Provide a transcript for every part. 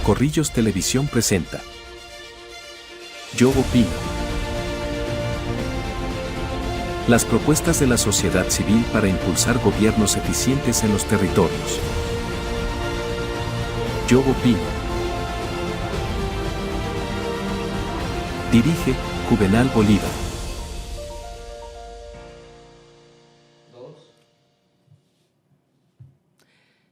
Corrillos Televisión presenta Yo Opino. Las propuestas de la sociedad civil para impulsar gobiernos eficientes en los territorios. Yo Opino. Dirige Juvenal Bolívar.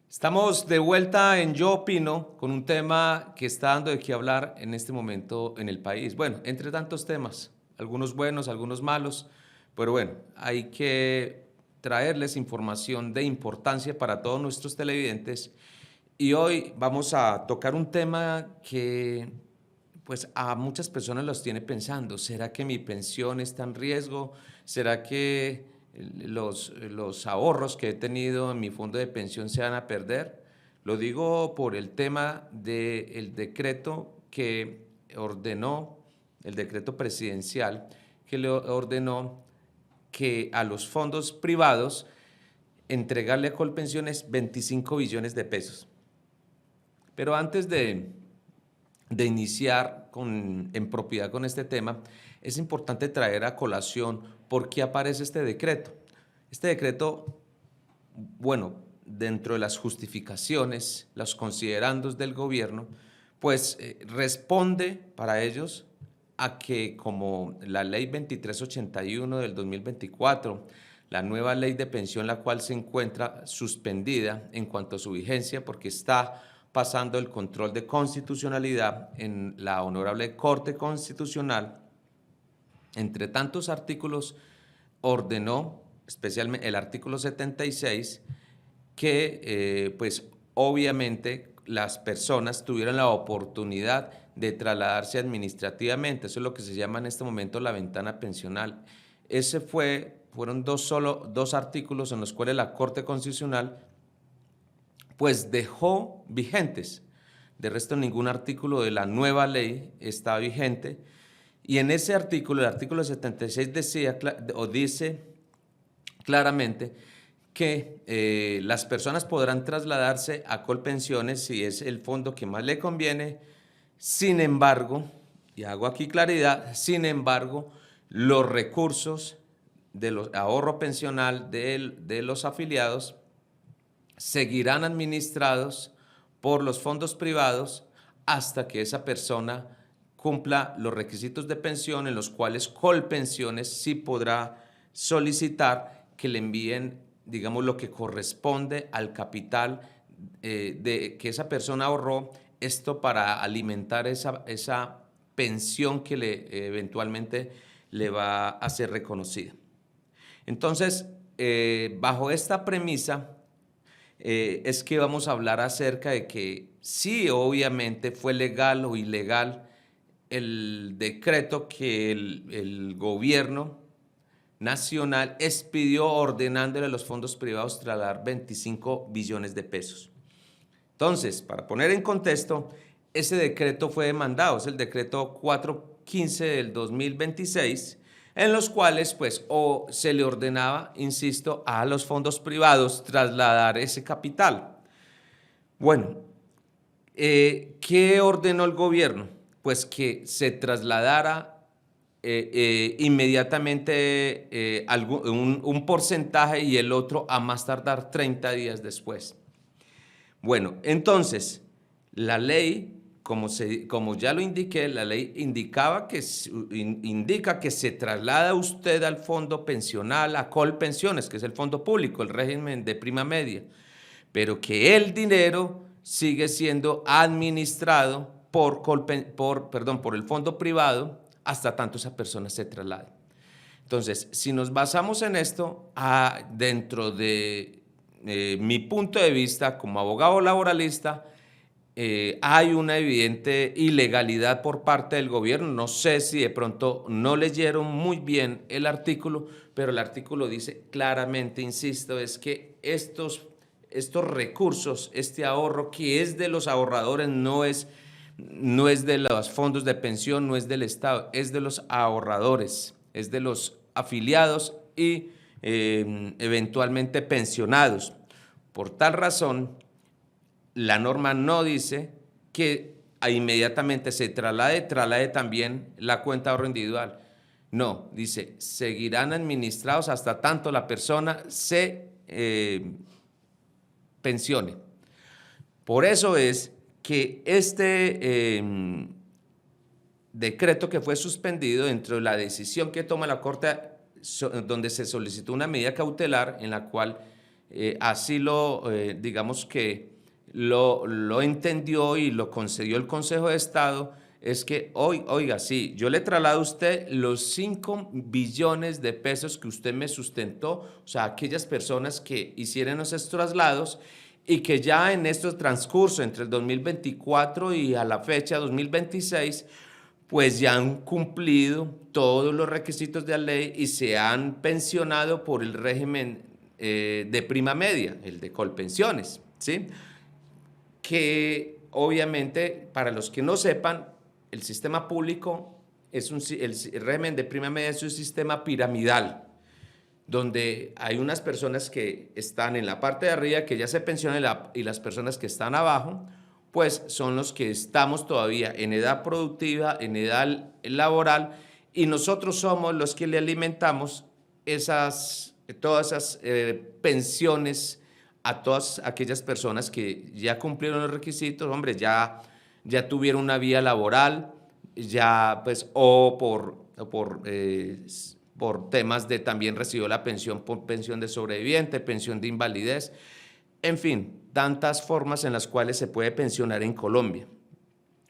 Estamos de vuelta en Yo Opino con un tema que está dando de qué hablar en este momento en el país. Bueno, entre tantos temas, algunos buenos, algunos malos, pero bueno, hay que traerles información de importancia para todos nuestros televidentes. Y hoy vamos a tocar un tema que pues a muchas personas los tiene pensando. ¿Será que mi pensión está en riesgo? ¿Será que los ahorros que he tenido en mi fondo de pensión se van a perder? Lo digo por el tema del decreto que ordenó, el decreto presidencial que le ordenó que a los fondos privados entregarle a Colpensiones 25 billones de pesos. Pero antes de iniciar en propiedad con este tema, es importante traer a colación por qué aparece este decreto. Este decreto, bueno, dentro de las justificaciones, los considerandos del gobierno, pues responde para ellos a que como la ley 2381 del 2024, la nueva ley de pensión, la cual se encuentra suspendida en cuanto a su vigencia porque está pasando el control de constitucionalidad en la Honorable Corte Constitucional, entre tantos artículos ordenó, especialmente el artículo 76, que pues obviamente las personas tuvieran la oportunidad de trasladarse administrativamente. Eso es lo que se llama en este momento la ventana pensional. Fueron dos artículos en los cuales la Corte Constitucional pues dejó vigentes. De resto, ningún artículo de la nueva ley está vigente. Y en ese artículo, el artículo 76 dice claramente que las personas podrán trasladarse a Colpensiones si es el fondo que más le conviene. Sin embargo, y hago aquí claridad, sin embargo, los recursos del ahorro pensional de los afiliados seguirán administrados por los fondos privados hasta que esa persona cumpla los requisitos de pensión, en los cuales Colpensiones sí podrá solicitar que le envíen, digamos, lo que corresponde al capital que esa persona ahorró, esto para alimentar esa pensión que eventualmente le va a ser reconocida. Entonces, bajo esta premisa, es que vamos a hablar acerca de que sí, obviamente fue legal o ilegal el decreto que el gobierno nacional expidió ordenándole a los fondos privados trasladar 25 billones de pesos. Entonces, para poner en contexto, ese decreto fue demandado, es el decreto 415 del 2026, en los cuales pues se le ordenaba, insisto, a los fondos privados trasladar ese capital. Bueno, ¿qué ordenó el gobierno? Pues que se trasladara inmediatamente un porcentaje y el otro a más tardar 30 días después. Bueno, entonces, la ley, como ya lo indiqué, la ley indica que se traslada usted al fondo pensional, a Colpensiones, que es el fondo público, el régimen de prima media, pero que el dinero sigue siendo administrado por el fondo privado hasta tanto esa persona se traslade. Entonces, si nos basamos en esto, dentro de mi punto de vista como abogado laboralista, hay una evidente ilegalidad por parte del gobierno. No sé si de pronto no leyeron muy bien el artículo, pero el artículo dice claramente, insisto, es que estos recursos, este ahorro que es de los ahorradores, no es de los fondos de pensión, no es del Estado, es de los ahorradores, es de los afiliados y eventualmente pensionados. Por tal razón, la norma no dice que inmediatamente se traslade también la cuenta de ahorro individual. No, dice, seguirán administrados hasta tanto la persona se pensione. Por eso es que este decreto que fue suspendido dentro de la decisión que toma la Corte, donde se solicitó una medida cautelar en la cual así digamos que lo entendió y lo concedió el Consejo de Estado, es que oiga, sí, yo le traslado a usted los 5 billones de pesos que usted me sustentó, o sea, aquellas personas que hicieron esos traslados y que ya en estos transcurso entre el 2024 y a la fecha 2026, pues ya han cumplido todos los requisitos de la ley y se han pensionado por el régimen de prima media, el de Colpensiones, ¿sí? Que obviamente, para los que no sepan, el sistema público, el régimen de prima media es un sistema piramidal, donde hay unas personas que están en la parte de arriba, que ya se pensionan, y las personas que están abajo, pues son los que estamos todavía en edad productiva, en edad laboral, y nosotros somos los que le alimentamos todas esas pensiones a todas aquellas personas que ya cumplieron los requisitos, hombre, ya tuvieron una vía laboral, ya pues, o por temas de también recibió la pensión por pensión de sobreviviente, pensión de invalidez, en fin, tantas formas en las cuales se puede pensionar en Colombia.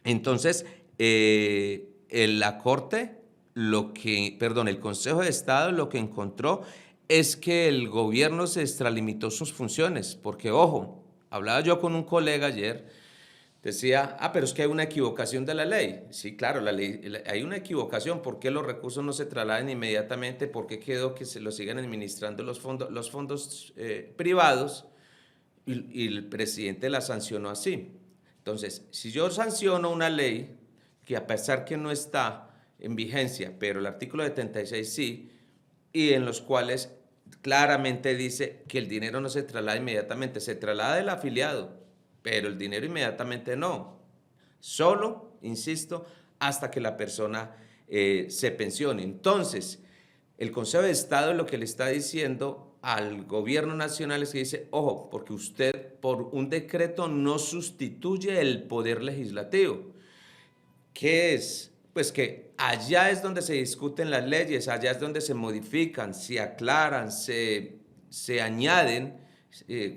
Entonces, la Corte, el Consejo de Estado lo que encontró es que el gobierno se extralimitó sus funciones, porque ojo, hablaba yo con un colega ayer, decía, pero es que hay una equivocación de la ley. Sí, claro, hay una equivocación. ¿Por qué los recursos no se trasladan inmediatamente? ¿Por qué quedó que se los sigan administrando los fondos privados? Y el presidente la sancionó así. Entonces, si yo sanciono una ley que a pesar que no está en vigencia, pero el artículo 76 sí, y en los cuales claramente dice que el dinero no se traslada inmediatamente, se traslada del afiliado, pero el dinero inmediatamente no. Solo, insisto, hasta que la persona se pensione. Entonces, el Consejo de Estado lo que le está diciendo al gobierno nacional es que dice, ojo, porque usted por un decreto no sustituye el poder legislativo. ¿Qué es? Pues que allá es donde se discuten las leyes, allá es donde se modifican, se aclaran, se añaden.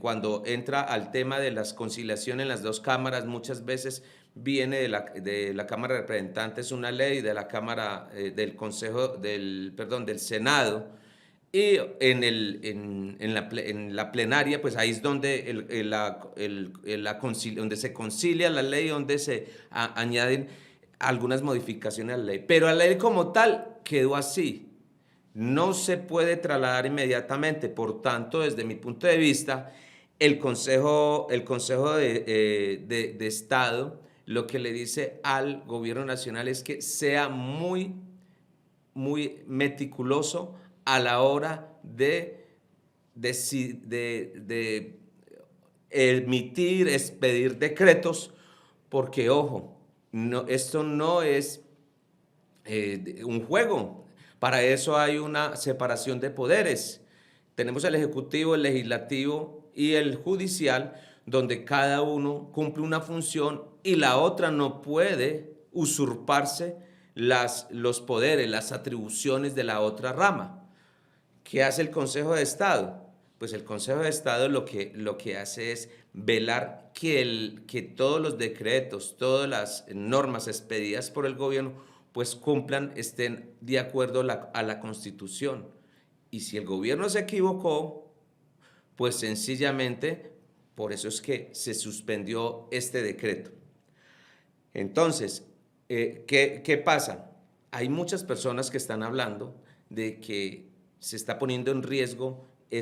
Cuando entra al tema de las conciliaciones en las dos cámaras, muchas veces viene de la Cámara de Representantes una ley, de la Cámara del Senado, y en la plenaria, pues ahí es donde, donde se concilia la ley, donde se añaden algunas modificaciones a la ley. Pero la ley como tal quedó así. No se puede trasladar inmediatamente. Por tanto, desde mi punto de vista, el Consejo de Estado lo que le dice al gobierno nacional es que sea muy, muy meticuloso a la hora de expedir decretos, porque, ojo, esto no es un juego. Para eso hay una separación de poderes. Tenemos el Ejecutivo, el Legislativo y el Judicial, donde cada uno cumple una función y la otra no puede usurparse los poderes, las atribuciones de la otra rama. ¿Qué hace el Consejo de Estado? Pues el Consejo de Estado lo que hace es velar que todos los decretos, todas las normas expedidas por el gobierno, pues estén de acuerdo a la Constitución. Y si el gobierno se equivocó, pues sencillamente, por eso es que se suspendió este decreto. Entonces, ¿qué pasa? Hay muchas personas que están hablando de que se está poniendo en riesgo que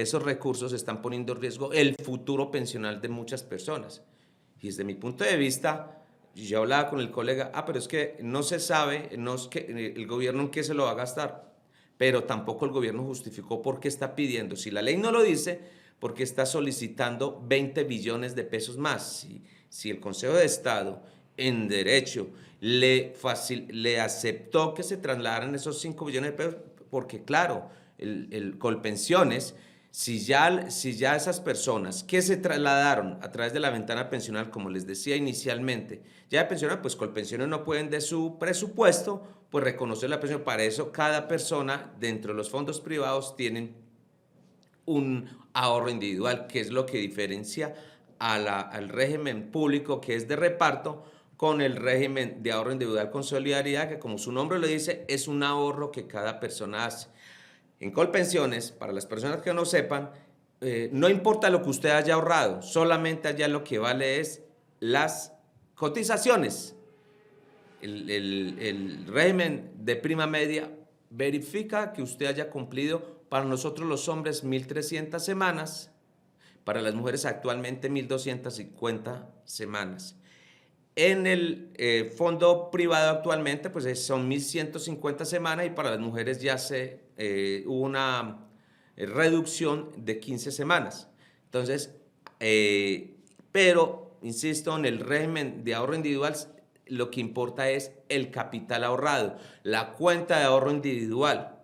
esos recursos están poniendo en riesgo el futuro pensional de muchas personas. Y desde mi punto de vista, yo hablaba con el colega, pero es que no se sabe, no es que el gobierno en qué se lo va a gastar, pero tampoco el gobierno justificó por qué está pidiendo. Si la ley no lo dice, porque está solicitando 20 billones de pesos más. Si el Consejo de Estado en derecho le aceptó que se trasladaran esos 5 billones de pesos, porque claro, Colpensiones, si ya esas personas que se trasladaron a través de la ventana pensional, como les decía inicialmente, ya de pensional, pues Colpensiones no pueden de su presupuesto, pues reconocer la pensión. Para eso cada persona dentro de los fondos privados tienen un ahorro individual, que es lo que diferencia al régimen público, que es de reparto, con el régimen de ahorro individual con solidaridad, que como su nombre lo dice, es un ahorro que cada persona hace. En Colpensiones, para las personas que no sepan, no importa lo que usted haya ahorrado, solamente allá lo que vale es las cotizaciones. El régimen de prima media verifica que usted haya cumplido, para nosotros los hombres, 1.300 semanas, para las mujeres actualmente 1.250 semanas. En el fondo privado actualmente pues son 1.150 semanas y para las mujeres ya hubo una reducción de 15 semanas. Entonces, pero, insisto, en el régimen de ahorro individual lo que importa es el capital ahorrado, la cuenta de ahorro individual.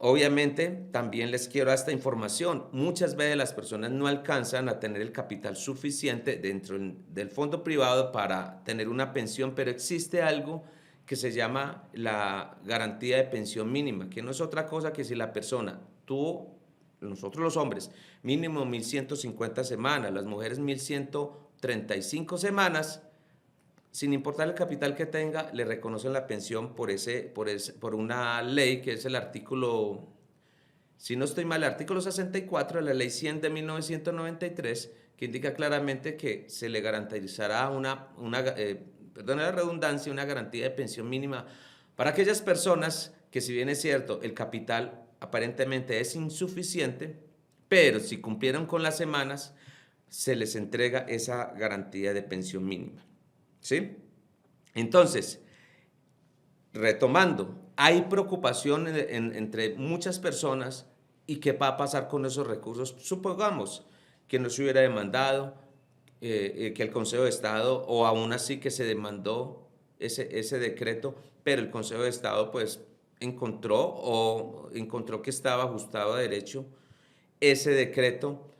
Obviamente, también les quiero dar esta información. Muchas veces las personas no alcanzan a tener el capital suficiente dentro del fondo privado para tener una pensión, pero existe algo que se llama la garantía de pensión mínima, que no es otra cosa que si la persona tuvo, nosotros los hombres, mínimo 1.150 semanas, las mujeres 1.135 semanas, sin importar el capital que tenga, le reconocen la pensión por una ley que es el artículo, si no estoy mal, el artículo 64 de la ley 100 de 1993, que indica claramente que se le garantizará perdón la redundancia, una garantía de pensión mínima para aquellas personas que, si bien es cierto, el capital aparentemente es insuficiente, pero si cumplieron con las semanas, se les entrega esa garantía de pensión mínima. ¿Sí? Entonces, retomando, hay preocupación entre muchas personas y qué va a pasar con esos recursos. Supongamos que no se hubiera demandado, que el Consejo de Estado, o aún así que se demandó ese decreto, pero el Consejo de Estado pues encontró que estaba ajustado a derecho ese decreto,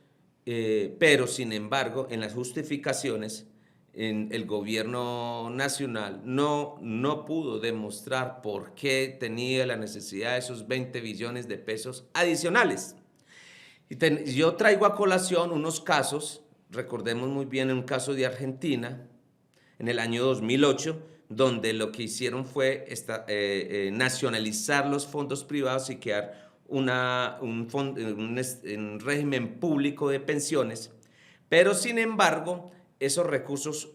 pero sin embargo en las justificaciones el gobierno nacional no pudo demostrar por qué tenía la necesidad de esos 20 billones de pesos adicionales. Yo traigo a colación unos casos, recordemos muy bien un caso de Argentina, en el año 2008, donde lo que hicieron fue nacionalizar los fondos privados y crear un régimen público de pensiones, pero sin embargo, esos recursos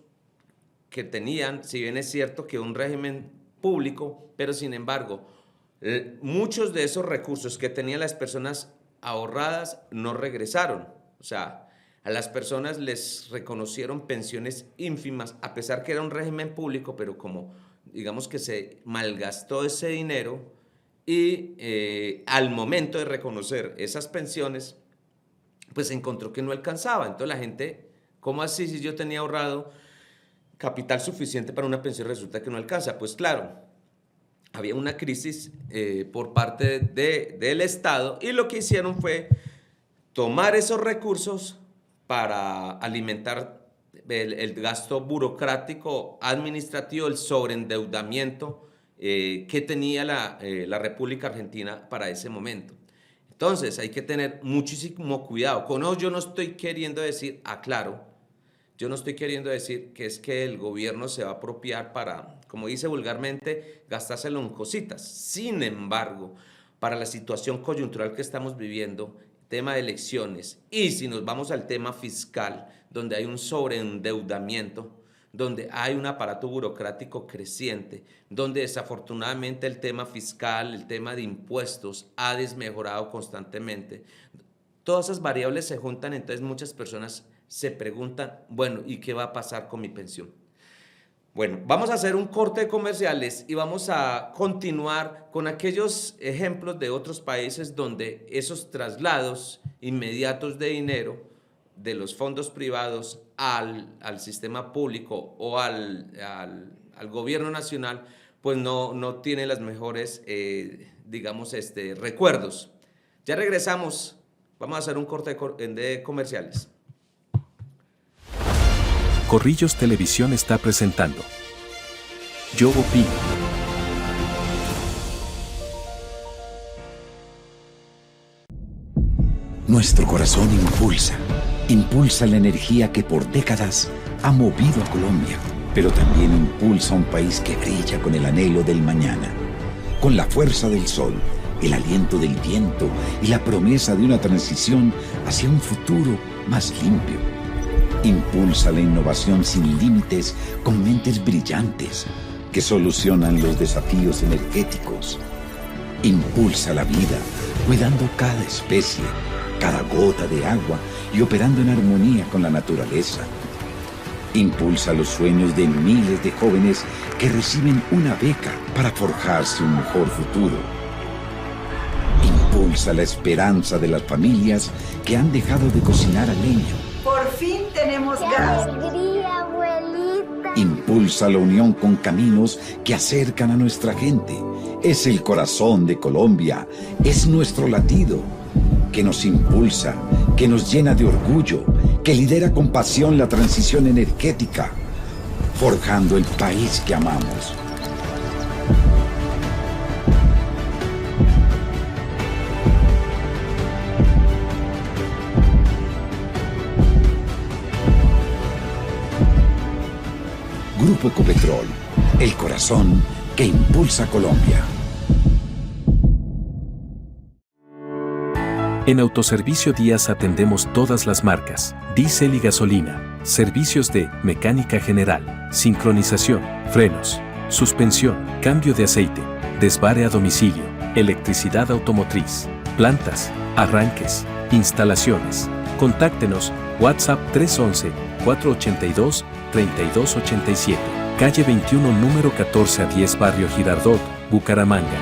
que tenían, si bien es cierto que un régimen público, pero sin embargo, muchos de esos recursos que tenían las personas ahorradas no regresaron. O sea, a las personas les reconocieron pensiones ínfimas, a pesar que era un régimen público, pero como digamos que se malgastó ese dinero y al momento de reconocer esas pensiones, pues se encontró que no alcanzaba. Entonces la gente, ¿cómo así si yo tenía ahorrado capital suficiente para una pensión, resulta que no alcanza? Pues claro, había una crisis por parte del Estado y lo que hicieron fue tomar esos recursos para alimentar el gasto burocrático, administrativo, el sobreendeudamiento que tenía la República Argentina para ese momento. Entonces hay que tener muchísimo cuidado. Con eso yo no estoy queriendo decir, aclaro, yo no estoy queriendo decir que es que el gobierno se va a apropiar para, como dice vulgarmente, gastárselo en cositas. Sin embargo, para la situación coyuntural que estamos viviendo, tema de elecciones, y si nos vamos al tema fiscal, donde hay un sobreendeudamiento, donde hay un aparato burocrático creciente, donde desafortunadamente el tema fiscal, el tema de impuestos ha desmejorado constantemente. Todas esas variables se juntan, entonces muchas personas se preguntan, bueno, ¿y qué va a pasar con mi pensión? Bueno, vamos a hacer un corte de comerciales y vamos a continuar con aquellos ejemplos de otros países donde esos traslados inmediatos de dinero de los fondos privados al sistema público o al gobierno nacional, pues no tiene las mejores, digamos, recuerdos. Ya regresamos, vamos a hacer un corte de comerciales. Corrillos Televisión está presentando Yo Opino. Nuestro corazón impulsa la energía que por décadas ha movido a Colombia, pero también impulsa a un país que brilla con el anhelo del mañana, con la fuerza del sol, el aliento del viento y la promesa de una transición hacia un futuro más limpio. Impulsa la innovación sin límites con mentes brillantes que solucionan los desafíos energéticos. Impulsa la vida cuidando cada especie, cada gota de agua y operando en armonía con la naturaleza. Impulsa los sueños de miles de jóvenes que reciben una beca para forjarse un mejor futuro. Impulsa la esperanza de las familias que han dejado de cocinar a leña. Por fin tenemos gas. ¡Alegría, abuelita! Impulsa la unión con caminos que acercan a nuestra gente. Es el corazón de Colombia, es nuestro latido, que nos impulsa, que nos llena de orgullo, que lidera con pasión la transición energética, forjando el país que amamos. Grupo Ecopetrol, el corazón que impulsa Colombia. En Autoservicio Díaz atendemos todas las marcas, diésel y gasolina, servicios de mecánica general, sincronización, frenos, suspensión, cambio de aceite, desvare a domicilio, electricidad automotriz, plantas, arranques, instalaciones. Contáctenos, WhatsApp 311-482-3287, calle 21, número 14 a 10, Barrio Girardot, Bucaramanga.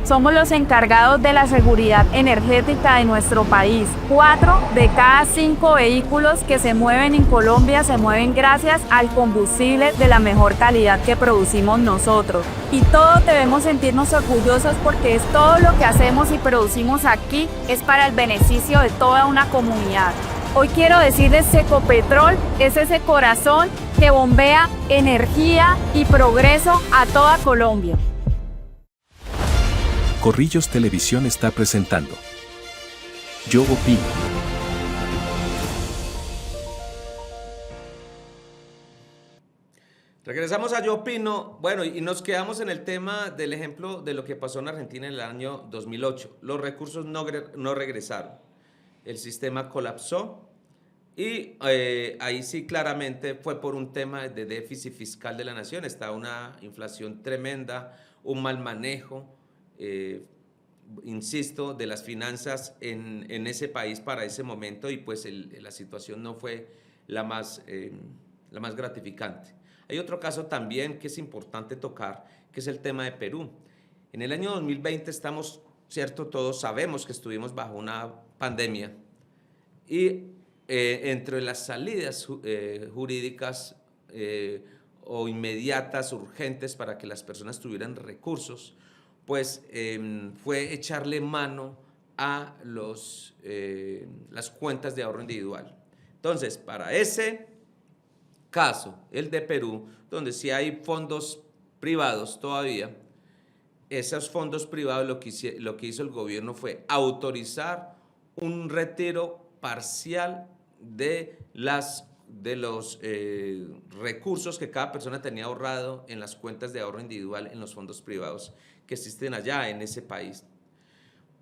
Somos los encargados de la seguridad energética de nuestro país. 4 de cada 5 vehículos que se mueven en Colombia se mueven gracias al combustible de la mejor calidad que producimos nosotros. Y todos debemos sentirnos orgullosos porque es todo lo que hacemos y producimos aquí es para el beneficio de toda una comunidad. Hoy quiero decirles que Ecopetrol es ese corazón que bombea energía y progreso a toda Colombia. Corrillos Televisión está presentando Yo Opino. Regresamos a Yo Opino. Bueno, y nos quedamos en el tema del ejemplo de lo que pasó en Argentina en el año 2008. Los recursos no regresaron. El sistema colapsó y ahí sí claramente fue por un tema de déficit fiscal de la nación. Está una inflación tremenda, un mal manejo, insisto, de las finanzas en ese país para ese momento, y pues la situación no fue la más gratificante. Hay otro caso también que es importante tocar, que es el tema de Perú. En el año 2020 estamos, cierto, todos sabemos que estuvimos bajo una pandemia y entre las salidas jurídicas o inmediatas, urgentes, para que las personas tuvieran recursos, pues fue echarle mano a las cuentas de ahorro individual. Entonces, para ese caso, el de Perú, donde sí hay fondos privados todavía, esos fondos privados lo que hizo el gobierno fue autorizar un retiro parcial de los recursos que cada persona tenía ahorrado en las cuentas de ahorro individual en los fondos privados que existen allá en ese país.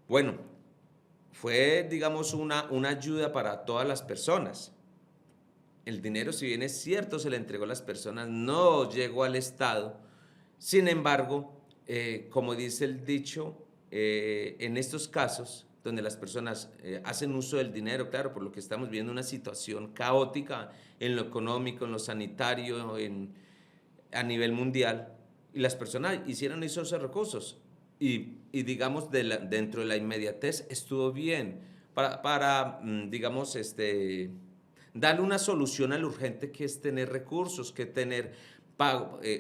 Bueno, fue, digamos, una ayuda para todas las personas. El dinero, si bien es cierto, se le entregó a las personas, no llegó al Estado. Sin embargo, como dice el dicho, en estos casos, donde las personas hacen uso del dinero, claro, por lo que estamos viendo una situación caótica en lo económico, en lo sanitario, a nivel mundial, y las personas hicieron uso de esos recursos y digamos, dentro de la inmediatez estuvo bien para digamos, darle una solución al urgente que es tener recursos, que tener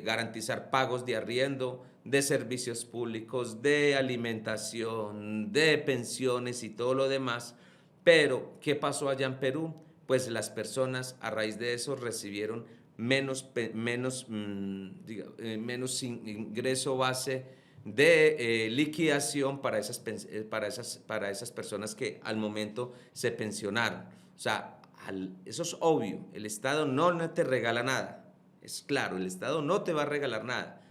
garantizar pagos de arriendo, de servicios públicos, de alimentación, de pensiones y todo lo demás. Pero, ¿qué pasó allá en Perú? Pues las personas a raíz de eso recibieron menos ingreso base de liquidación para esas personas que al momento se pensionaron. O sea, eso es obvio, el Estado no te regala nada. Es claro, el Estado no te va a regalar nada.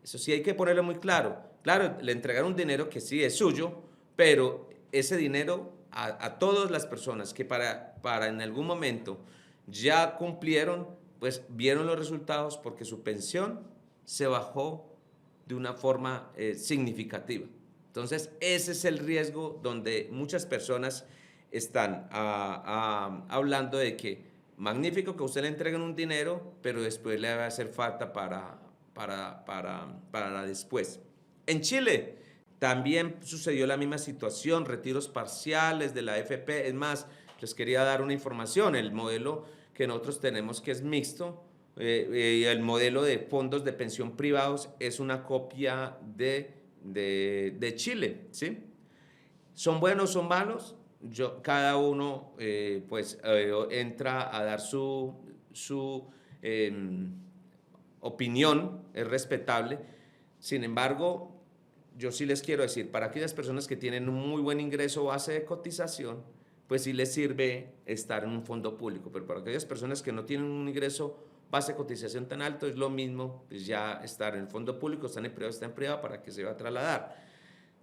Eso sí hay que ponerlo muy claro. Claro, le entregaron dinero que sí es suyo, pero ese dinero a todas las personas que para en algún momento ya cumplieron, pues vieron los resultados porque su pensión se bajó de una forma significativa. Entonces, ese es el riesgo donde muchas personas están hablando de que magnífico que usted le entreguen un dinero, pero después le va a hacer falta para después. En Chile también sucedió la misma situación, retiros parciales de la AFP. Es más, les quería dar una información, el modelo que nosotros tenemos que es mixto, el modelo de fondos de pensión privados es una copia de Chile, ¿sí? ¿Son buenos, son malos? Cada uno entra a dar su opinión, es respetable. Sin embargo, yo sí les quiero decir, para aquellas personas que tienen un muy buen ingreso base de cotización, pues sí les sirve estar en un fondo público, pero para aquellas personas que no tienen un ingreso base de cotización tan alto, es lo mismo pues ya estar en el fondo público, estar en privado, está en privado, ¿para qué se va a trasladar?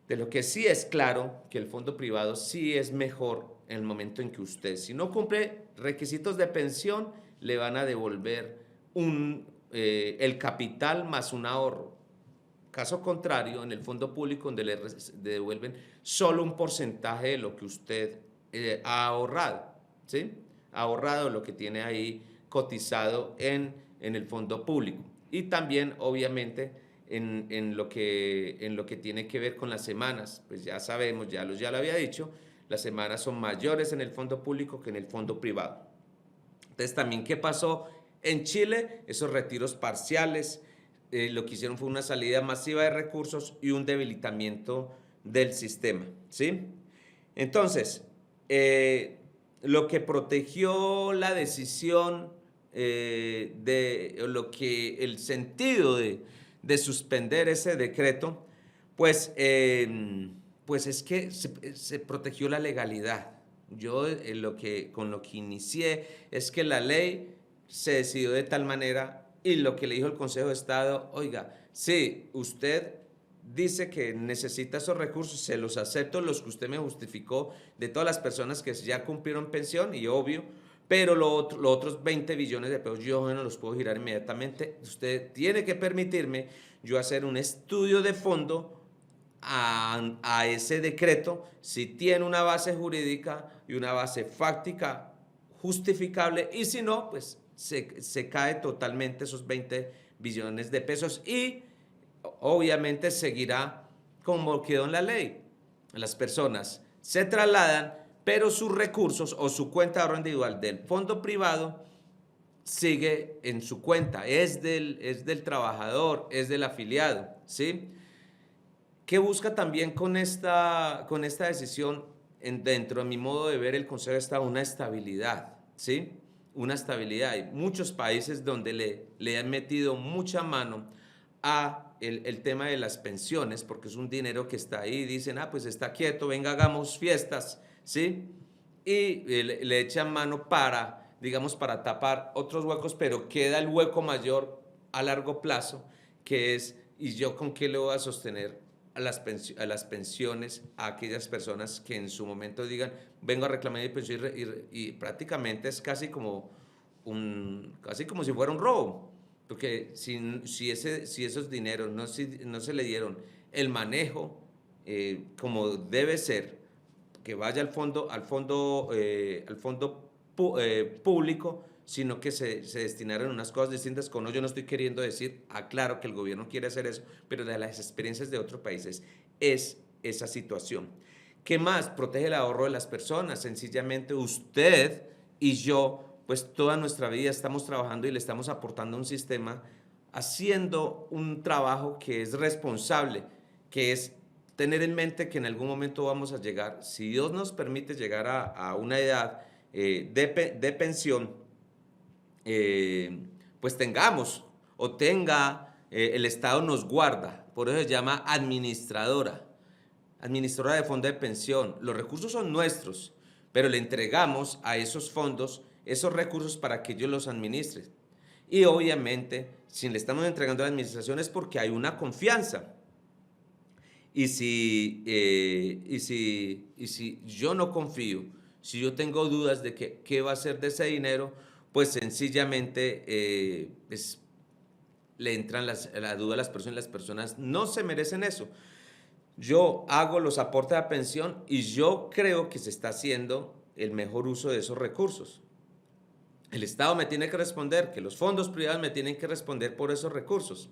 De lo que sí es claro que el fondo privado sí es mejor en el momento en que usted, si no cumple requisitos de pensión, le van a devolver el capital más un ahorro. Caso contrario, en el fondo público, donde le devuelven solo un porcentaje de lo que usted ha ahorrado, ¿sí? Ha ahorrado lo que tiene ahí cotizado en el fondo público. Y también, obviamente, en lo que tiene que ver con las semanas, pues ya sabemos, ya lo había dicho, las semanas son mayores en el fondo público que en el fondo privado. Entonces, también, ¿qué pasó en Chile? Esos retiros parciales, lo que hicieron fue una salida masiva de recursos y un debilitamiento del sistema, ¿sí? Entonces, lo que protegió la decisión el sentido de suspender ese decreto, pues es que se protegió la legalidad. Yo con lo que inicié es que la ley se decidió de tal manera y lo que le dijo el Consejo de Estado, oiga, sí, usted dice que necesita esos recursos, se los acepto, los que usted me justificó de todas las personas que ya cumplieron pensión y obvio, pero los otros 20 billones de pesos yo no los puedo girar inmediatamente. Usted tiene que permitirme yo hacer un estudio de fondo a ese decreto, si tiene una base jurídica y una base fáctica justificable, y si no, pues se cae totalmente esos 20 billones de pesos y obviamente seguirá como quedó en la ley. Las personas se trasladan, pero sus recursos o su cuenta de ahorro individual del fondo privado sigue en su cuenta, es del trabajador, es del afiliado, ¿sí? ¿Qué busca también con esta decisión dentro de mi modo de ver el Consejo de Estado? Una estabilidad, ¿sí? Una estabilidad. Hay muchos países donde le han metido mucha mano a el tema de las pensiones, porque es un dinero que está ahí, dicen, pues está quieto, venga, hagamos fiestas, ¿sí? Y le echan mano para tapar otros huecos, pero queda el hueco mayor a largo plazo, que es, ¿y yo con qué le voy a sostener a las pensiones a aquellas personas que en su momento digan, vengo a reclamar mi pensión y prácticamente es casi como si fuera un robo? Porque si esos dineros no se le dieron el manejo como debe ser, que vaya al fondo público, sino que se destinaron unas cosas distintas. Con ello no estoy queriendo decir, aclaro que el gobierno quiere hacer eso, pero de las experiencias de otros países es esa situación. ¿Qué más? Protege el ahorro de las personas. Sencillamente usted y yo, pues toda nuestra vida estamos trabajando y le estamos aportando a un sistema, haciendo un trabajo que es responsable, que es tener en mente que en algún momento vamos a llegar, si Dios nos permite llegar a una edad de pensión, pues tengamos o tenga, el Estado nos guarda, por eso se llama administradora de fondo de pensión. Los recursos son nuestros, pero le entregamos a esos fondos esos recursos para que ellos los administren. Y obviamente, si le estamos entregando a la administración es porque hay una confianza. Y si yo no confío, si yo tengo dudas de qué va a hacer de ese dinero, pues sencillamente pues, le entran la duda a las personas, y las personas no se merecen eso. Yo hago los aportes a pensión y yo creo que se está haciendo el mejor uso de esos recursos. El Estado me tiene que responder, que los fondos privados me tienen que responder por esos recursos.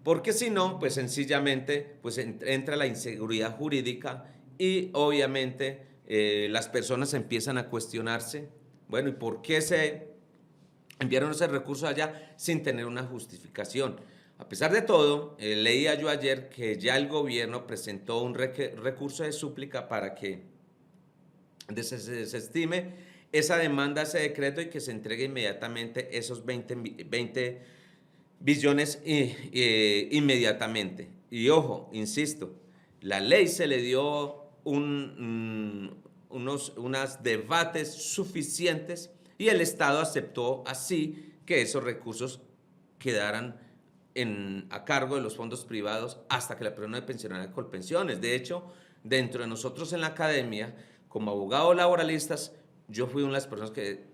Porque si no, pues sencillamente pues entra la inseguridad jurídica y obviamente las personas empiezan a cuestionarse, bueno, ¿y por qué se enviaron esos recursos allá sin tener una justificación? A pesar de todo, leía yo ayer que ya el gobierno presentó un recurso de súplica para que se desestime esa demanda, ese decreto, y que se entregue inmediatamente esos 20 billones inmediatamente. Y ojo, insisto, la ley se le dio unos debates suficientes y el Estado aceptó así que esos recursos quedaran a cargo de los fondos privados hasta que la persona pensionara con pensiones. De hecho, dentro de nosotros en la academia, como abogados laboralistas, yo fui una de las personas que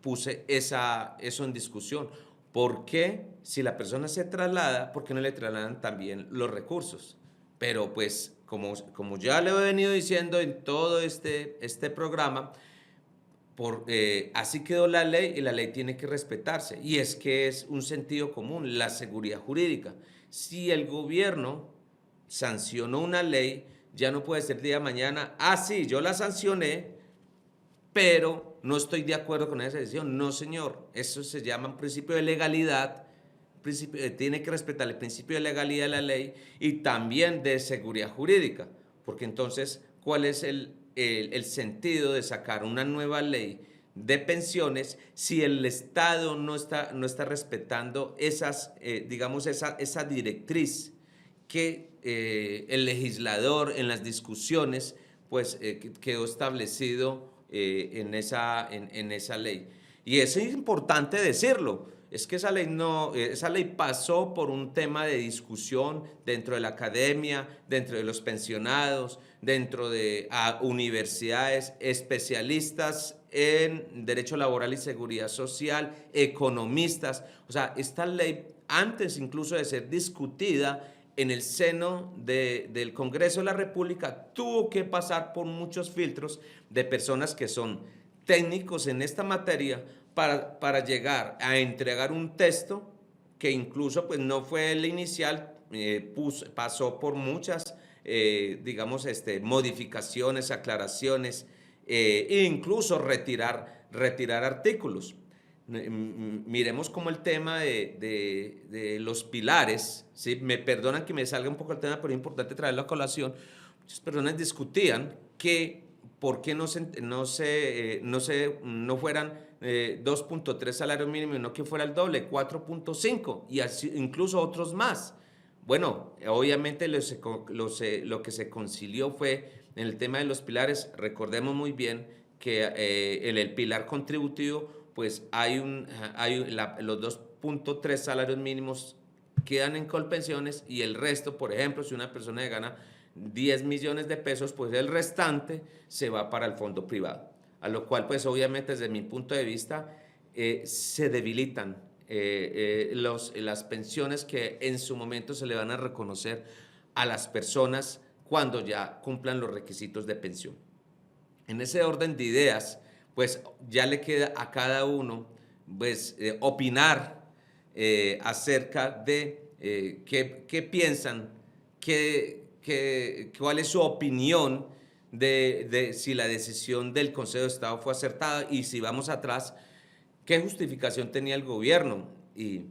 puse eso en discusión. ¿Por qué, si la persona se traslada, por qué no le trasladan también los recursos? Pero pues, como ya le he venido diciendo en todo este programa, así quedó la ley y la ley tiene que respetarse. Y es que es un sentido común, la seguridad jurídica. Si el gobierno sancionó una ley, ya no puede ser día de mañana, sí, yo la sancioné, pero no estoy de acuerdo con esa decisión. No, señor, eso se llama un principio de legalidad, tiene que respetar el principio de legalidad de la ley y también de seguridad jurídica, porque entonces, ¿cuál es el sentido de sacar una nueva ley de pensiones si el Estado no está respetando digamos, esa directriz que el legislador en las discusiones pues quedó establecido en esa ley? Y eso es importante decirlo. Es que esa ley pasó por un tema de discusión dentro de la academia, dentro de los pensionados, dentro de universidades, especialistas en derecho laboral y seguridad social, economistas. O sea, esta ley, antes incluso de ser discutida en el seno del Congreso de la República, tuvo que pasar por muchos filtros de personas que son técnicos en esta materia para llegar a entregar un texto que incluso pues, no fue el inicial, pasó por muchas digamos, modificaciones, aclaraciones e incluso retirar artículos. Miremos como el tema de los pilares, ¿sí? Me perdonan que me salga un poco el tema, pero es importante traerlo a colación. Muchas personas discutían que por qué no fueran 2.3 salario mínimo, no que fuera el doble, 4.5 y así, incluso otros más. Bueno, obviamente lo que se concilió fue en el tema de los pilares. Recordemos muy bien que en el pilar contributivo pues los 2.3 salarios mínimos quedan en Colpensiones y el resto, por ejemplo, si una persona gana 10 millones de pesos, pues el restante se va para el fondo privado, a lo cual pues obviamente desde mi punto de vista se debilitan las pensiones que en su momento se le van a reconocer a las personas cuando ya cumplan los requisitos de pensión. En ese orden de ideas, pues ya le queda a cada uno pues, opinar acerca de qué piensan, cuál es su opinión de si la decisión del Consejo de Estado fue acertada, y si vamos atrás, qué justificación tenía el gobierno. Y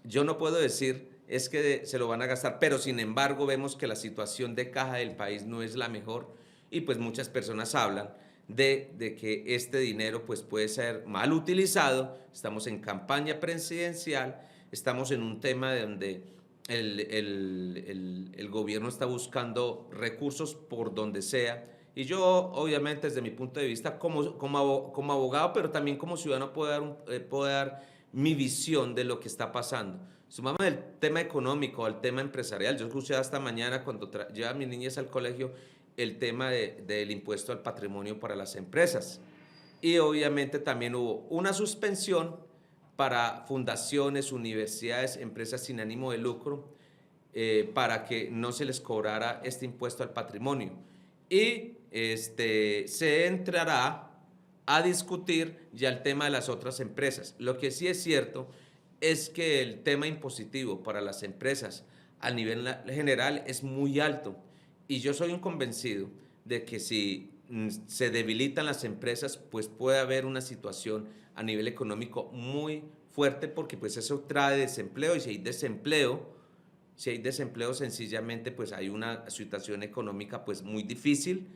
yo no puedo decir es que se lo van a gastar, pero sin embargo vemos que la situación de caja del país no es la mejor, y pues muchas personas hablan de que este dinero pues puede ser mal utilizado. Estamos en campaña presidencial, estamos en un tema de donde el gobierno está buscando recursos por donde sea, y yo obviamente desde mi punto de vista como abogado, pero también como ciudadano puedo dar mi visión de lo que está pasando. Sumamos el tema económico al tema empresarial. Yo escuché hasta mañana cuando llevaba a mis niñas al colegio el tema del impuesto al patrimonio para las empresas, y obviamente también hubo una suspensión para fundaciones, universidades, empresas sin ánimo de lucro, para que no se les cobrara este impuesto al patrimonio, y se entrará a discutir ya el tema de las otras empresas. Lo que sí es cierto es que el tema impositivo para las empresas a nivel general es muy alto, y yo soy un convencido de que si se debilitan las empresas, pues puede haber una situación a nivel económico muy fuerte, porque pues eso trae desempleo, y si hay desempleo sencillamente pues hay una situación económica pues muy difícil,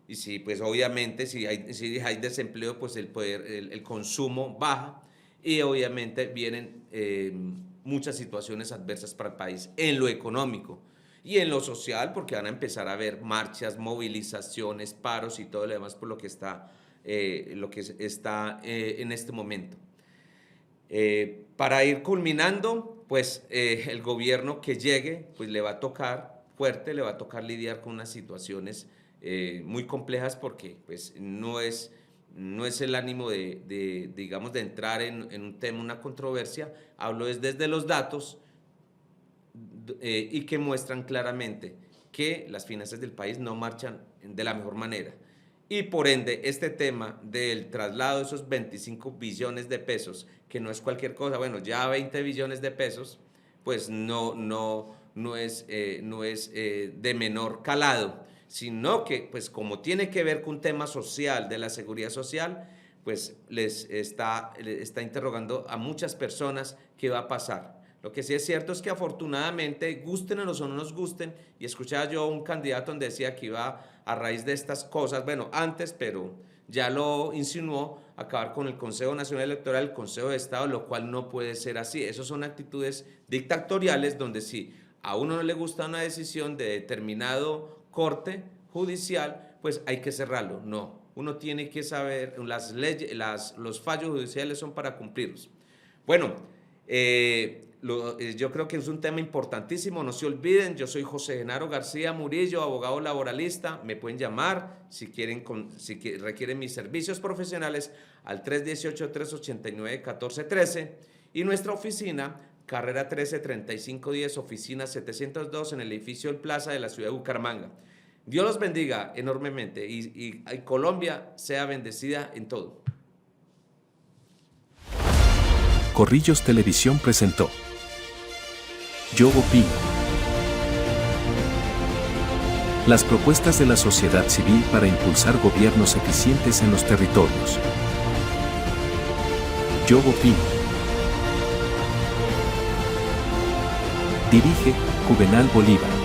y si pues obviamente si hay desempleo pues el consumo baja, y obviamente vienen muchas situaciones adversas para el país en lo económico y en lo social, porque van a empezar a haber marchas, movilizaciones, paros y todo lo demás por lo que está en este momento. Para ir culminando, pues el gobierno que llegue pues le va a tocar fuerte, le va a tocar lidiar con unas situaciones muy complejas, porque pues no es el ánimo digamos, de entrar en un tema, una controversia. Hablo desde los datos y que muestran claramente que las finanzas del país no marchan de la mejor manera, y por ende este tema del traslado de esos 25 billones de pesos, que no es cualquier cosa, bueno, ya 20 billones de pesos, pues no es de menor calado, sino que pues como tiene que ver con un tema social, de la seguridad social, pues les está interrogando a muchas personas qué va a pasar. Lo que sí es cierto es que afortunadamente, gusten o no nos gusten, y escuchaba yo un candidato donde decía que iba a raíz de estas cosas, bueno, antes, pero ya lo insinuó, acabar con el Consejo Nacional Electoral, el Consejo de Estado, lo cual no puede ser así. Esas son actitudes dictatoriales donde si a uno no le gusta una decisión de determinado corte judicial, pues hay que cerrarlo. No, uno tiene que saber, las leyes, los fallos judiciales son para cumplirlos. Bueno, yo creo que es un tema importantísimo, no se olviden. Yo soy José Genaro García Murillo, abogado laboralista. Me pueden llamar si requieren mis servicios profesionales al 318-389-1413, y nuestra oficina, carrera 13-3510, oficina 702, en el edificio El Plaza de la ciudad de Bucaramanga. Dios los bendiga enormemente, y Colombia sea bendecida en todo. Corrillos Televisión presentó Yo Opino. Las propuestas de la sociedad civil para impulsar gobiernos eficientes en los territorios. Yo Opino. Dirige Juvenal Bolívar.